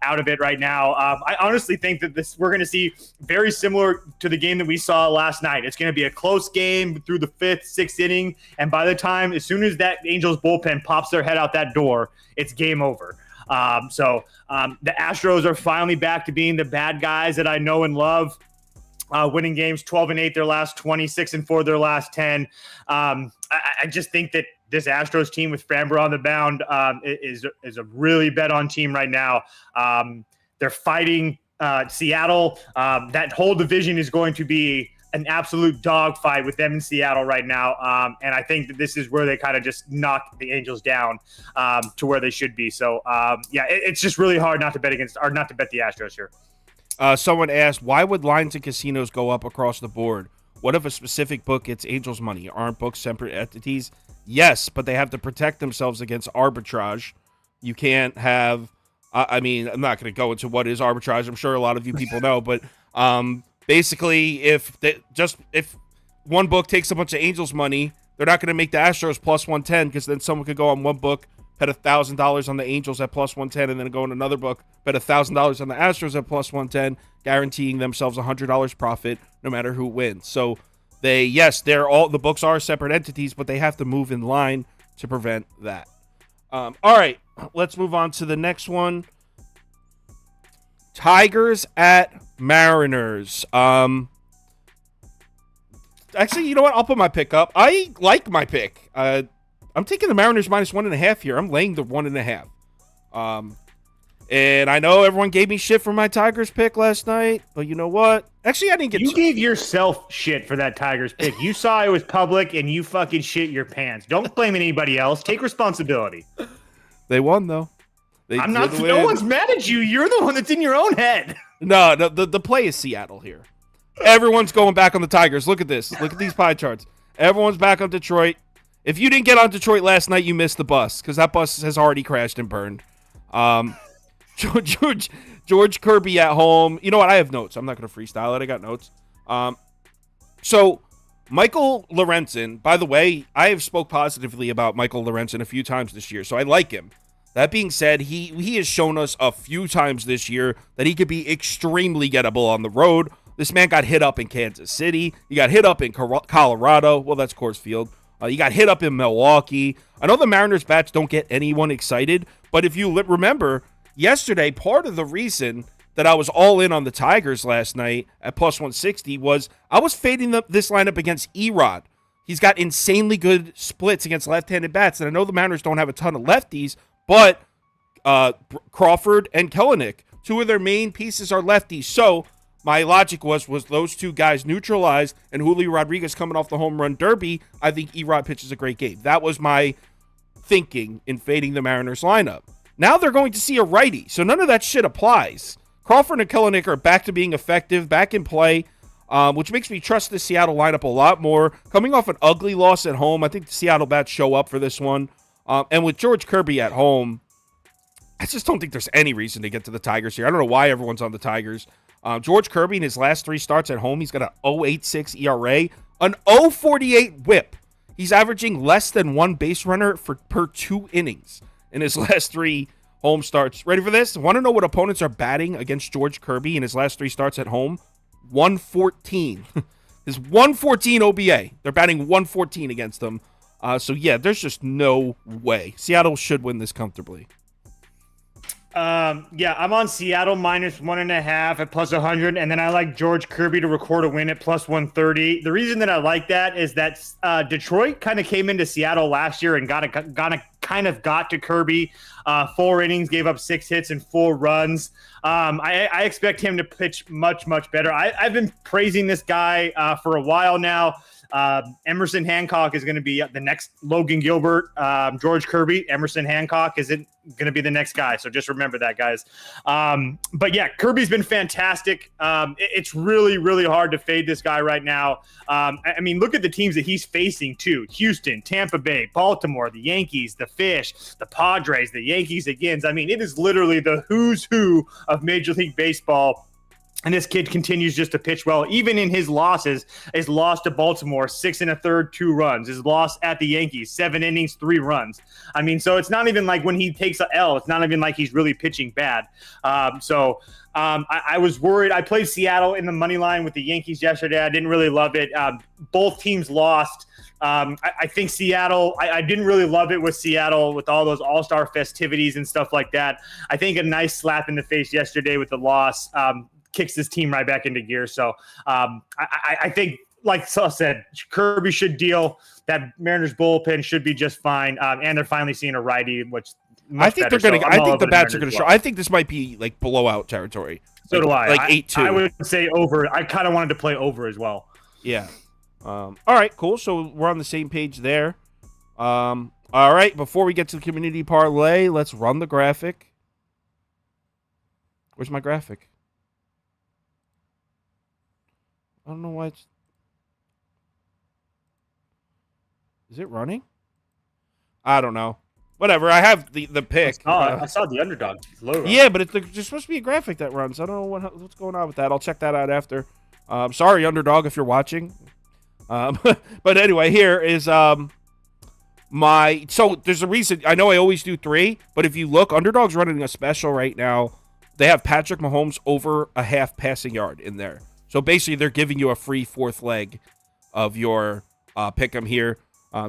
out of it right now. I honestly think that we're going to see very similar to the game that we saw last night. It's going to be a close game through the 5th, 6th inning, and by the time, as soon as that Angels bullpen pops their head out that door, it's game over. The Astros are finally back to being the bad guys that I know and love. Winning games 12-8 their last 20, 6-4 their last 10. I just think that this Astros team with Framber on the mound is a really bet-on team right now. They're fighting Seattle. That whole division is going to be an absolute dogfight with them in Seattle right now. And I think that this is where they kind of just knock the Angels down to where they should be. So, it's just really hard not to bet the Astros here. Someone asked, why would lines and casinos go up across the board? What if a specific book gets Angels money? Aren't books separate entities? Yes, but they have to protect themselves against arbitrage. You can't have, I'm not going to go into what is arbitrage. I'm sure a lot of you people know, but basically if one book takes a bunch of Angels money, they're not going to make the Astros plus 110 because then someone could go on one book, bet $1,000 on the Angels at plus 110, and then go in another book, bet $1,000 on the Astros at plus 110, guaranteeing themselves $100 profit no matter who wins. So the books are separate entities, but they have to move in line to prevent that. All right, let's move on to the next one. Tigers at Mariners. Actually, you know what? I'll put my pick up. I like my pick. I'm taking the Mariners minus 1.5 here. I'm laying the 1.5. And I know everyone gave me shit for my Tigers pick last night, but you know what? Actually, I didn't get. You gave yourself shit for that Tigers pick. You saw it was public, and you fucking shit your pants. Don't blame anybody else. Take responsibility. They won though. I'm not. No one's mad at you. You're the one that's in your own head. No, the play is Seattle here. Everyone's going back on the Tigers. Look at this. Look at these pie charts. Everyone's back on Detroit. If you didn't get on Detroit last night, you missed the bus because that bus has already crashed and burned. George Kirby at home. You know what? I have notes. I'm not going to freestyle it. I got notes. So Michael Lorenzen, by the way, I have spoke positively about Michael Lorenzen a few times this year, so I like him. That being said, he has shown us a few times this year that he could be extremely gettable on the road. This man got hit up in Kansas City. He got hit up in Colorado. Well, that's Coors Field. You got hit up in Milwaukee. I know the Mariners bats don't get anyone excited, but if you remember, yesterday, part of the reason that I was all in on the Tigers last night at plus 160 was I was fading this lineup against Erod. He's got insanely good splits against left-handed bats, and I know the Mariners don't have a ton of lefties, but Crawford and Kelenic, two of their main pieces are lefties. So my logic was those two guys neutralized and Julio Rodriguez coming off the home run derby, I think Erod pitches a great game. That was my thinking in fading the Mariners lineup. Now they're going to see a righty, so none of that shit applies. Crawford and Kelenic are back to being effective, back in play, which makes me trust the Seattle lineup a lot more. Coming off an ugly loss at home, I think the Seattle bats show up for this one. And with George Kirby at home, I just don't think there's any reason to get to the Tigers here. I don't know why everyone's on the Tigers. George Kirby in his last 3 starts at home, he's got an 0.86 ERA, an 0.48 whip. He's averaging less than 1 base runner per 2 innings in his last 3 home starts. Ready for this? Want to know what opponents are batting against George Kirby in his last 3 starts at home? 114. His 114 OBA. They're batting 114 against him. There's just no way. Seattle should win this comfortably. I'm on Seattle minus 1.5 at plus 100, and then I like George Kirby to record a win at plus 130. The reason that I like that is that Detroit kind of came into Seattle last year and got to Kirby. 4 innings, gave up 6 hits and 4 runs. I expect him to pitch much, much better. I've been praising this guy for a while now. Emerson Hancock is going to be the next Logan Gilbert. George Kirby, Emerson Hancock isn't going to be the next guy. So just remember that, guys. But yeah, Kirby's been fantastic. It's really, really hard to fade this guy right now. I mean, look at the teams that he's facing too: Houston, Tampa Bay, Baltimore, the Yankees, the Fish, the Padres, the Yankees again. I mean, it is literally the who's who of Major League Baseball. And this kid continues just to pitch well. Even in his losses, his loss to Baltimore, 6 1/3, 2 runs. His loss at the Yankees, 7 innings, 3 runs. I mean, so it's not even like when he takes a L, it's not even like he's really pitching bad. I was worried. I played Seattle in the money line with the Yankees yesterday. I didn't really love it. Both teams lost. I think Seattle, I didn't really love it with Seattle with all those all-star festivities and stuff like that. I think a nice slap in the face yesterday with the loss kicks this team right back into gear. So I think, like I said, Kirby should deal. That Mariners bullpen should be just fine. And they're finally seeing a righty, which I think they're going to. I think the bats are going to show. I think this might be like blowout territory. So do I. Like 8-2. I would say over. I kind of wanted to play over as well. Yeah. All right. Cool. So we're on the same page there. All right. Before we get to the community parlay, let's run the graphic. Where's my graphic? I don't know why it's... Is it running? I don't know. Whatever. I have the pick. I saw the Underdog logo. Yeah, but there's supposed to be a graphic that runs. I don't know what's going on with that. I'll check that out after. Sorry, Underdog, if you're watching. But anyway, here is so there's a reason. I know I always do 3, but if you look, Underdog's running a special right now. They have Patrick Mahomes over a half passing yard in there. So basically, they're giving you a free 4th leg of your pick'em here.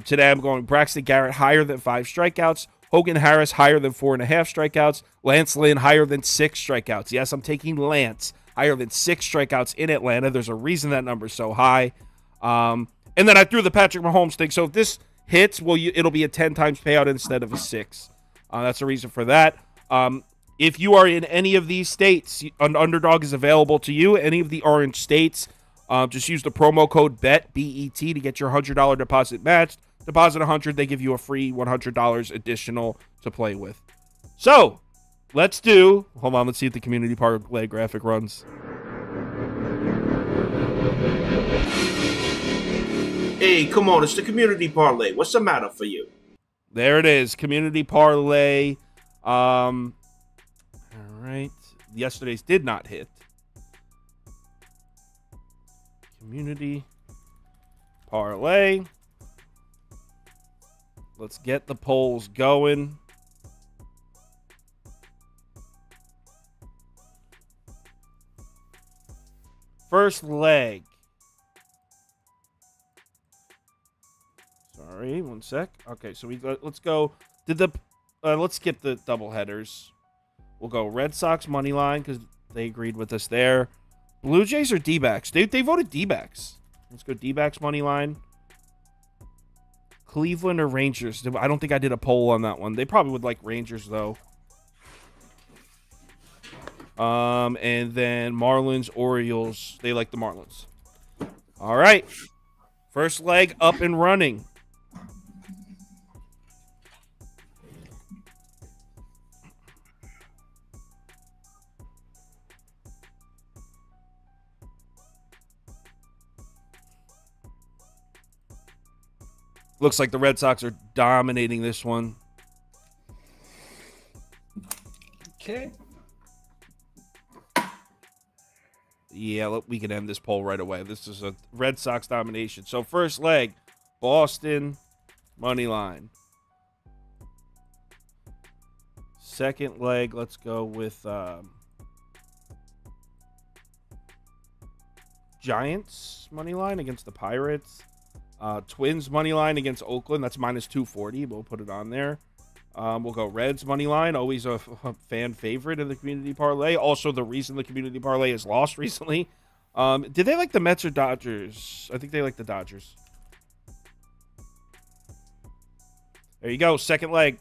Today, I'm going Braxton Garrett higher than 5 strikeouts. Hogan Harris higher than 4.5 strikeouts. Lance Lynn higher than 6 strikeouts. Yes, I'm taking Lance higher than 6 strikeouts in Atlanta. There's a reason that number's so high. And then I threw the Patrick Mahomes thing. So if this hits, it'll be a 10 times payout instead of a 6. That's the reason for that. If you are in any of these states, an Underdog is available to you. Any of the orange states, just use the promo code BET, B-E-T, to get your $100 deposit matched. Deposit $100, they give you a free $100 additional to play with. So, let's see if the community parlay graphic runs. Hey, come on, it's the community parlay. What's the matter for you? There it is, community parlay. All right. Yesterday's did not hit. Community parlay. Let's get the polls going. First leg. Sorry, one sec. Okay, so let's go. Let's skip the double headers. We'll go Red Sox money line because they agreed with us there. Blue Jays or D-backs? They voted D-backs. Let's go D-backs money line. Cleveland or Rangers? I don't think I did a poll on that one. They probably would like Rangers though. And then Marlins, Orioles. They like the Marlins. All right. First leg up and running. Looks like the Red Sox are dominating this one. Okay. Yeah, we can end this poll right away. This is a Red Sox domination. So first leg, Boston, money line. Second leg, let's go with Giants money line against the Pirates. Twins money line against Oakland. That's minus 240. We'll put it on there. We'll go Reds money line. Always a fan favorite in the community parlay. Also, the reason the community parlay has lost recently. Did they like the Mets or Dodgers? I think they like the Dodgers. There you go. Second leg.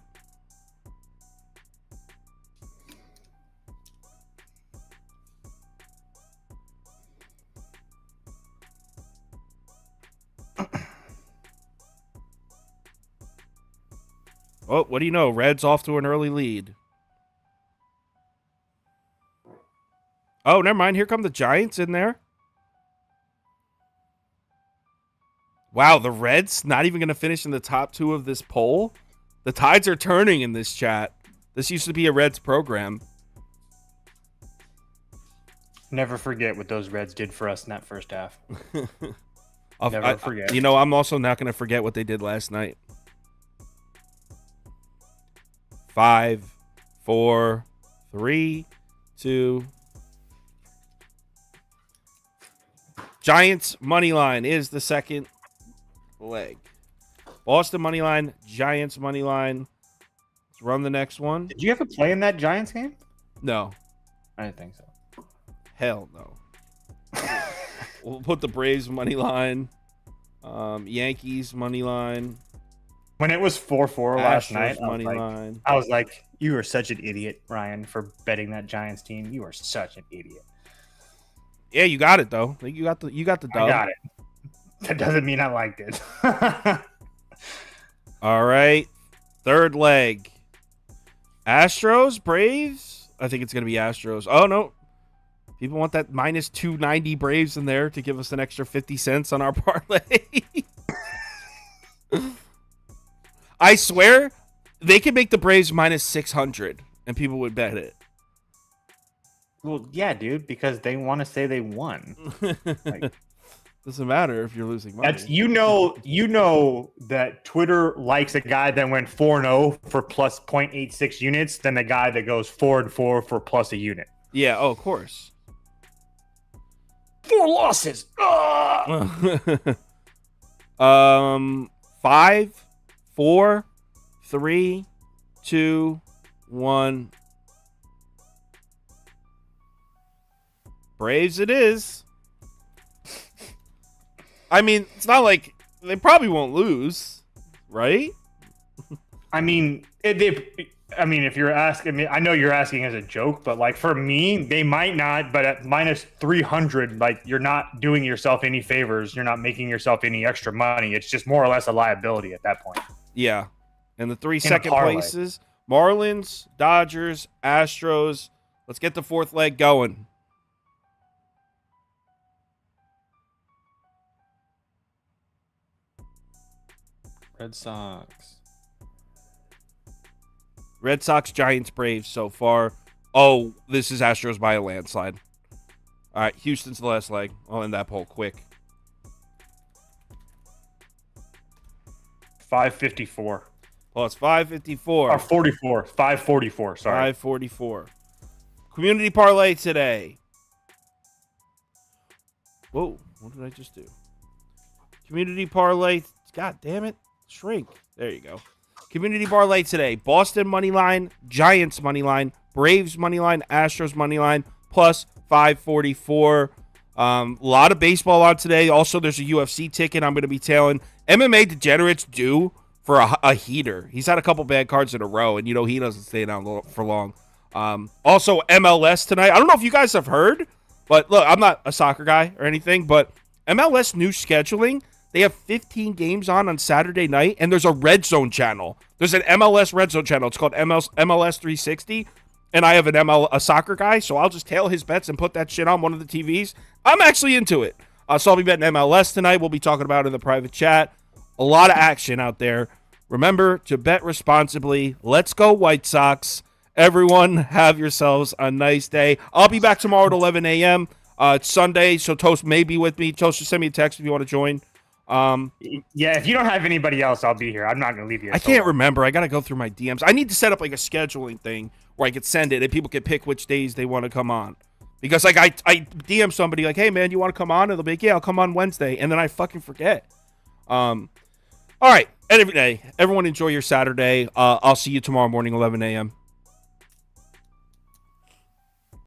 Oh, what do you know? Reds off to an early lead. Oh, never mind. Here come the Giants in there. Wow, the Reds not even going to finish in the top 2 of this poll. The tides are turning in this chat. This used to be a Reds program. Never forget what those Reds did for us in that first half. Never forget. You know, I'm also not going to forget what they did last night. 5, 4, 3, 2. Giants money line is the second leg. Boston money line, Giants money line. Let's run the next one. Did you have a play in that Giants game? No. I didn't think so. Hell no. We'll put the Braves money line. Yankees money line. When it was 4-4 last night, money line. I was like, you are such an idiot, Ryan, for betting that Giants team. You are such an idiot. Yeah, you got it though. You got the dub. I got it. That doesn't mean I liked it. All right. Third leg. Astros, Braves. I think it's going to be Astros. Oh, no. People want that minus 290 Braves in there to give us an extra 50 cents on our parlay. I swear they could make the Braves minus 600 and people would bet it. Well, yeah, dude, because they want to say they won. Like, doesn't matter if you're losing money. that's you know that Twitter likes a guy that went 4-0 for plus 0.86 units than the guy that goes 4-4 for plus a unit. Yeah, oh, of course. 4 losses. 5, 4, 3, 2, 1. Braves it is. I mean, it's not like they probably won't lose, right? I mean, if you're asking me, I know you're asking as a joke, but like for me, they might not. But at minus 300, like you're not doing yourself any favors. You're not making yourself any extra money. It's just more or less a liability at that point. Yeah. And the 3 In a second parlay. places, Marlins, Dodgers, Astros. Let's get the fourth leg going. Red Sox. Red Sox, Giants, Braves so far. Oh, this is Astros by a landslide. All right, Houston's the last leg. I'll end that poll quick. 554. Plus 554. Or 44. 544. Sorry. 544. Community parlay today. Whoa, what did I just do? Community parlay. God damn it. Shrink. There you go. Community parlay today. Boston money line, Giants money line, Braves money line, Astros money line, plus 544. A lot of baseball on today. Also, there's a UFC ticket I'm going to be tailing. MMA Degenerates due for a heater. He's had a couple bad cards in a row, and you know he doesn't stay down for long. Also, MLS tonight. I don't know if you guys have heard, but look, I'm not a soccer guy or anything, but MLS new scheduling. They have 15 games on Saturday night, and there's a red zone channel. There's an MLS red zone channel. It's called MLS 360, and I have a soccer guy, so I'll just tail his bets and put that shit on one of the TVs. I'm actually into it. So I'll be betting MLS tonight. We'll be talking about it in the private chat. A lot of action out there. Remember to bet responsibly. Let's go White Sox. Everyone, have yourselves a nice day. I'll be back tomorrow at 11 a.m. It's Sunday, so Toast may be with me. Toast, just send me a text if you want to join. Yeah, if you don't have anybody else, I'll be here. I'm not going to leave you. I can't remember. I got to go through my DMs. I need to set up like a scheduling thing where I could send it and people can pick which days they want to come on. Because like I DM somebody like, hey man, you want to come on? And they'll be like, yeah, I'll come on Wednesday. And then I fucking forget. All right. Every day, everyone enjoy your Saturday. I'll see you tomorrow morning, 11 a.m.